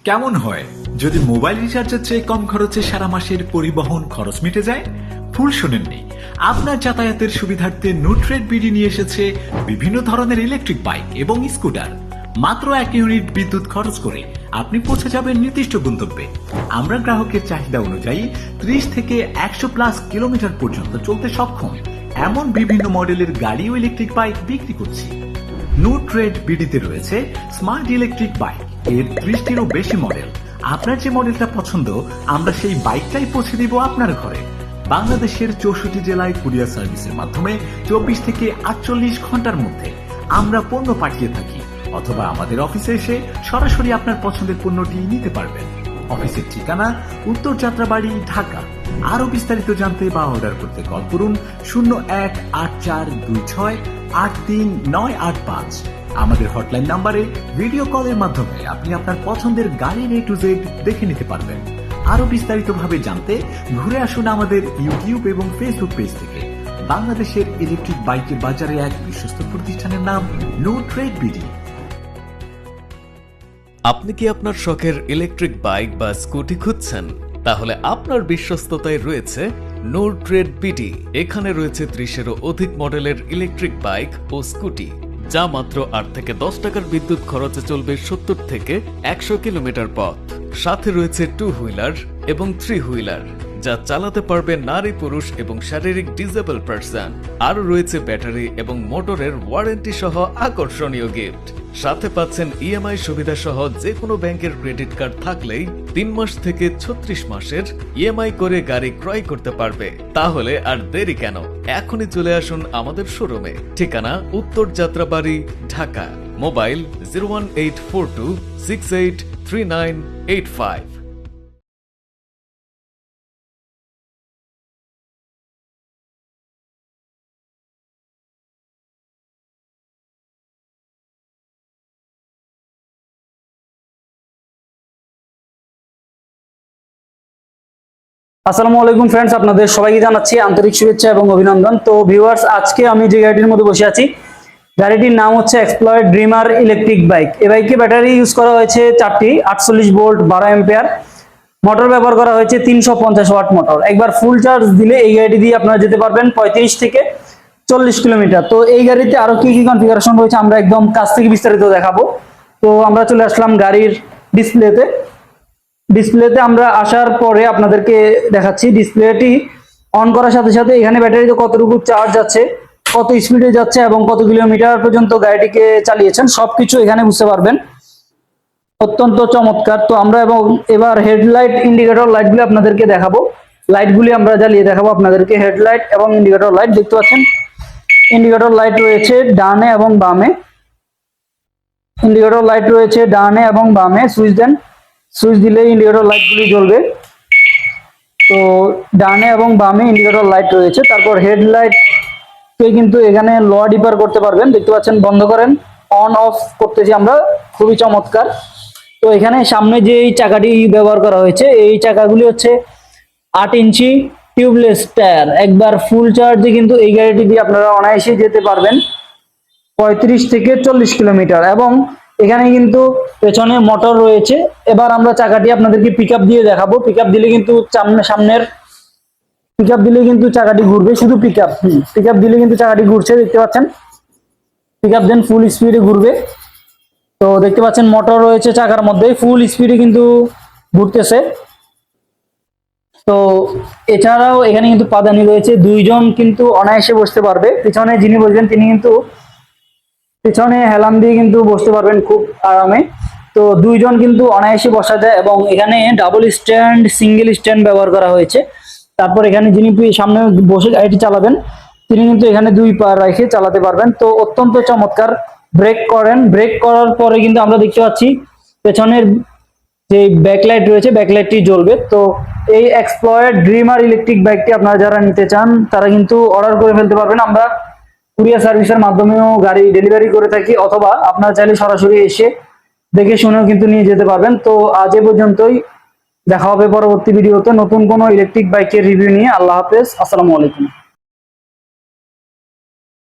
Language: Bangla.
কেমন হয় যদি মোবাইল রিচার্জের চেয়ে কম খরচে সারা মাসের পরিবহন খরচ মিটে যায়? ভুল শোনেননি। আপনার যাতায়াতের সুবিধার্থে নুট্রেড বিডি নিয়ে এসেছে বিভিন্ন ধরনের ইলেকট্রিক বাইক এবং স্কুটার। মাত্র 1 ইউনিট বিদ্যুৎ খরচ করে আপনি পৌঁছে যাবেন নির্দিষ্ট গন্তব্যে। আমরা গ্রাহকের চাহিদা অনুযায়ী 30 থেকে 100+ কিলোমিটার পর্যন্ত চলতে সক্ষম এমন বিভিন্ন মডেলের গাড়ি ও ইলেকট্রিক বাইক বিক্রি করছি। নুট্রেড বিডিতে রয়েছে স্মার্ট ইলেকট্রিক বাইক এর 30টিরও বেশি মডেল। আপনার যে মডেলটা পছন্দ আমরা সেই বাইকটাই পৌঁছে দিব আপনার ঘরে। বাংলাদেশের 64 জেলায় কুরিয়ার সার্ভিসের মাধ্যমে 24 থেকে 48 ঘন্টার মধ্যে আমরা পণ্য পাঠিয়ে থাকি, অথবা আমাদের অফিসে এসে সরাসরি আপনার পছন্দের পণ্যটি নিতে পারবেন। অফিসের ঠিকানা উত্তর যাত্রাবাড়ি, ঢাকা। আরো বিস্তারিত জানতে বা অর্ডার করতে কল করুন 018426839885। আমাদের হটলাইন নাম্বারে ভিডিও কলের মাধ্যমে আপনি আপনার পছন্দের গাড়ির A to Z দেখে নিতে পারবেন। আরো বিস্তারিতভাবে জানতে ঘুরে আসুন আমাদের ইউটিউব এবং ফেসবুক পেজ থেকে। বাংলাদেশের ইলেকট্রিক বাইকের বাজারে এক বিশ্বস্ত প্রতিষ্ঠানের নাম নুট্রেড বিডি। আপনি কি আপনার শখের ইলেকট্রিক বাইক বা স্কুটি খুঁজছেন? তাহলে আপনার বিশ্বস্ততায় রয়েছে নুট্রেড বিডি। এখানে রয়েছে 30-এরও অধিক মডেলের ইলেকট্রিক বাইক ও স্কুটি, যা মাত্র 8 থেকে 10 টাকার বিদ্যুৎ খরচে চলবে 70 থেকে 100 কিলোমিটার পথ। সাথে রয়েছে 2 হুইলার এবং 3 হুইলার, যা চালাতে পারবে নারী, পুরুষ এবং শারীরিক ডিসেবল পারসন। আরও রয়েছে ব্যাটারি এবং মোটরের ওয়ারেন্টি সহ আকর্ষণীয় গিফট। সাথে পাচ্ছেন ইএমআই সুবিধা সহ যে কোনো ব্যাংকের ক্রেডিট কার্ড থাকলেই 3 মাস থেকে 36 মাসের ইএমআই করে গাড়ি ক্রয় করতে পারবে। তাহলে আর দেরি কেন, এখনই চলে আসুন আমাদের শোরুমে। ঠিকানা উত্তর যাত্রাবাড়ি, ঢাকা। মোবাইল 01842683985। আসসালামু আলাইকুম ফ্রেন্ডস, আপনাদের সবাইকে জানাচ্ছি আন্তরিক শুভেচ্ছা এবং অভিনন্দন। তো ভিউয়ার্স, আজকে আমি যে গাড়িটির মধ্যে বসে আছি, গাড়িটির নাম হচ্ছে এক্সপ্লয়েড ড্রিমার ইলেকট্রিক বাইক। এই বাইকে ব্যাটারি ইউজ করা হয়েছে 4টি 48 ভোল্ট 12 অ্যাম্পিয়ার। মোটর ব্যবহার করা হয়েছে 350 ওয়াট মোটর। একবার ফুল চার্জ দিলে এই গাড়িটি দিয়ে আপনারা যেতে পারবেন 35 থেকে 40 কিলোমিটার। তো এই গাড়িতে আরো কি কি কনফিগারেশন রয়েছে আমরা একদম কাছ থেকে বিস্তারিত দেখাবো। তো আমরা চলে আসলাম গাড়ির ডিসপ্লেতে আমরা আসার পরে আপনাদেরকে দেখাচ্ছি। ডিসপ্লেটি অন করার সাথে সাথে এখানে ব্যাটারিতে কতটুকু চার্জ আছে, কত স্পিডে যাচ্ছে এবং কত কিলোমিটার পর্যন্ত গাড়িটিকে চালিয়েছেন সবকিছু এখানে বুঝতে পারবেন। অত্যন্ত চমৎকার। তো আমরা এবার হেডলাইট, ইন্ডিকেটর লাইটগুলি আপনাদেরকে দেখাবো। লাইটগুলি আমরা জ্বালিয়ে দেখাবো আপনাদেরকে। হেডলাইট এবং ইন্ডিকেটর লাইট দেখতে পাচ্ছেন। ইন্ডিকেটর লাইট রয়েছে ডানে এবং বামে। ইন্ডিকেটর লাইট রয়েছে ডানে এবং বামে। সুইচ দেন, সুইচ দিলে ইন্ডিকেটর লাইটগুলি জ্বলবে। তো ডানে এবং বামে ইন্ডিকেটর লাইট রয়েছে। তারপর হেডলাইট কে কিন্তু এখানে লোয়ার ডিপার করতে পারবেন। দেখতে পাচ্ছেন, বন্ধ করেন, অন অফ করতেছি আমরা। খুবই চমৎকার। তো এখানে সামনে যে এই চাকাটি ব্যবহার করা হয়েছে, এই চাকাগুলি হচ্ছে 8 ইঞ্চি টিউবলেস টায়ার। একবার ফুল চার্জে কিন্তু এই গাড়িটি দিয়ে আপনারা অনায়াসে যেতে পারবেন 35 থেকে 40 কিলোমিটার। এবং এখানে কিন্তু পেছনে মোটর রয়েছে। এবার আমরা চাকাটি আপনাদেরকে পিকআপ দিয়ে দেখাবো। পিকআপ দিলে কিন্তু সামনের পিকআপ দিলে কিন্তু চাকাটি ঘুরবে। শুধু পিকআপ দিলে কিন্তু চাকাটি ঘুরছে, দেখতে পাচ্ছেন। পিকআপ দেন, ফুল স্পিডে ঘুরবে। তো দেখতে পাচ্ছেন মোটর রয়েছে চাকার মধ্যে, ফুল স্পিডে কিন্তু ঘুরতেছে। তো এছাড়াও এখানে কিন্তু পাদানি রয়েছে, 2 জন কিন্তু অনায়াসে বসতে পারবে। পিছনে যিনি বসবেন তিনি কিন্তু পিছনে হেলান দিয়ে কিন্তু বসতে পারবেন খুব আরামে। তো 2 জন কিন্তু অনায়াসে বসা যায়। এবং এখানে ডাবল স্ট্যান্ড, সিঙ্গেল স্ট্যান্ড ব্যবহার করা হয়েছে। তারপর এখানে যিনি সামনে বসে গাড়িটি চালাবেন তিনি কিন্তু এখানে 2 পা রেখে চালাতে পারবেন। তো অত্যন্ত চমৎকার। ব্রেক করার পরে কিন্তু আমরা দেখতে পাচ্ছি পেছনের যে ব্যাকলাইট রয়েছে, ব্যাকলাইটটি জ্বলবে। তো এই এক্সপ্লয়েড ড্রিমার ইলেকট্রিক বাইকটি আপনারা যারা নিতে চান তারা কিন্তু অর্ডার করে ফেলতে পারবেন। আমরা কুরিয়ার সার্ভিসের মাধ্যমেও গাড়ি ডেলিভারি করে থাকি, অথবা আপনারা চাইলে সরাসরি এসে দেখে শুনেও কিন্তু নিয়ে যেতে পারবেন। তো আজ এ পর্যন্তই। দেখা হবে পরবর্তী ভিডিওতে নতুন কোনো ইলেকট্রিক বাইকের রিভিউ নিয়ে। আল্লাহ হাফেজ, আসসালামু আলাইকুম।